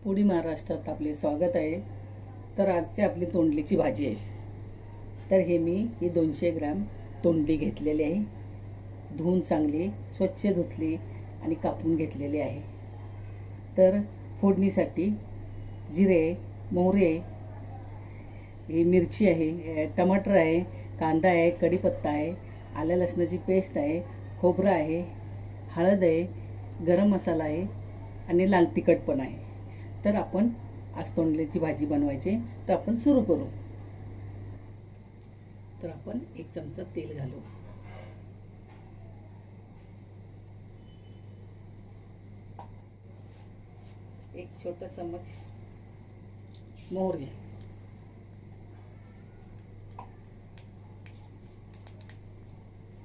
Foodie महाराष्ट्रात आपले स्वागत आहे। तर आजची आपली तोंडलीची भाजी आहे। तर ही 200 ग्रॅम तोंडली घेतलेली आहे। धुवून चांगली स्वच्छ धुतली आणि कापून घेतलेली आहे। तर फोडणीसाठी जिरे, मोहरी, ही मिरची आहे, टमाटर आहे, कांदा आहे, कढीपत्ता आहे, आलं लसणाची पेस्ट आहे, खोबरं आहे, हळद आहे, गरम मसाला आहे आणि लाल तिखट पण आहे। तर आपण आज तोंडलीची भाजी बनवायची, तर आपण सुरू करू। तर आपण 1 चमचा तेल घालू, 1 छोटा चम्मच मोहरी,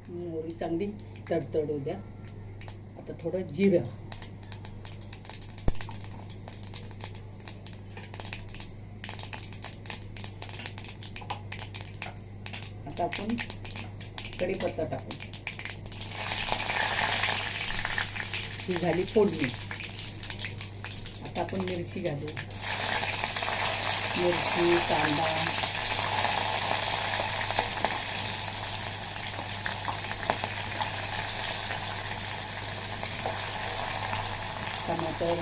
मोहरी चांगली तडतडू द्या। आता थोडं जिरं, आता आपण कढीपत्ता टाकू। ही झाली फोडणी। आता आपण मिरची घालू, मिरची, कांदा, टमाटर,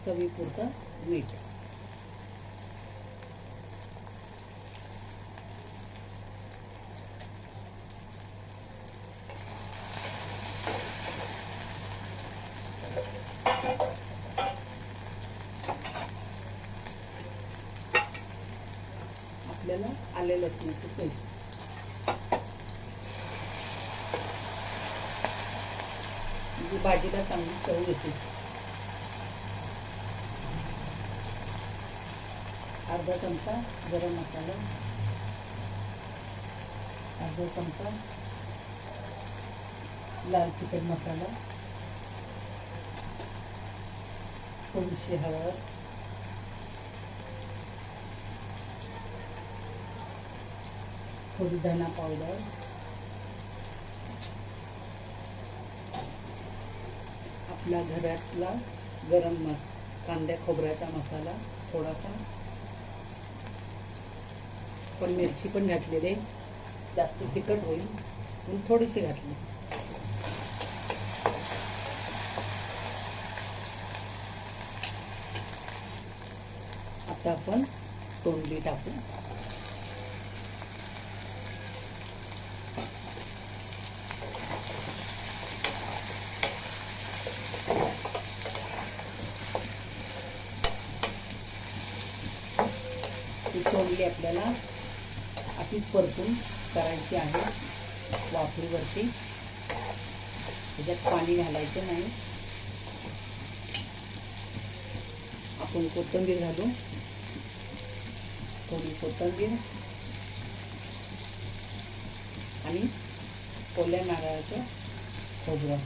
चवीपुरतं मीठ। आपल्याला आले लसणाची पेस्ट, म्हणजे भाजीला चांगली चव येते। अर्धा चमचा गरम मसाला, अर्धा चमचा लाल तिखट मसाला, थोडीशी हळद, थोडी धना पावडर, आपल्या घरातला गरम कांद्या खोबऱ्याचा मसाला थोडासा, पण मिरची पण घातलेली, जास्त तिखट होईल म्हणून थोडीशी घातली। आता आपण तोंडली टाकू, ही तोंडली आपल्याला अशीच परतून करायची आहे वाफेवरती। त्याच्यात पाणी घालायचं नाही। आपण कोथिंबीर घालू, थोडी कोथिंबीर आणि ओल्या नारळाचं खोबरं,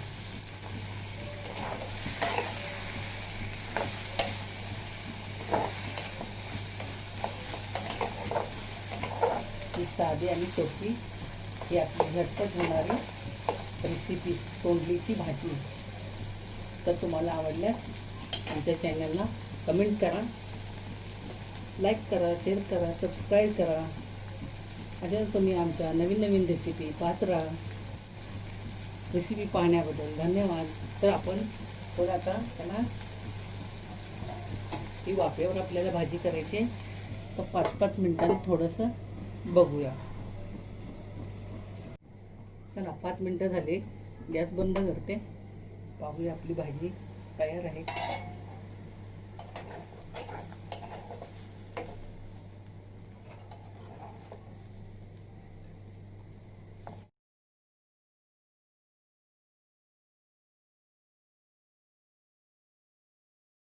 ही साधी आणि सोपी ही आपली झटपट होणारी रेसिपी तोंडलीची भाजी। तर तुम्हाला आवडल्यास आमच्या चॅनलला कमेंट करा, लाईक करा, शेअर करा, सबस्क्राईब करा। अजून तुम्ही आमच्या नवीन रेसिपी पाहत राहा। रेसिपी पाहण्याबद्दल धन्यवाद। तर आपण थोडं आता त्याला ही वाफेवर आपल्याला भाजी करायची आहे, तर 5-5 मिनिटांनी थोडंसं बघूया। चला 5 मिनिटं झाले, गॅस बंद करते, पाहूया आपली भाजी तयार आहे।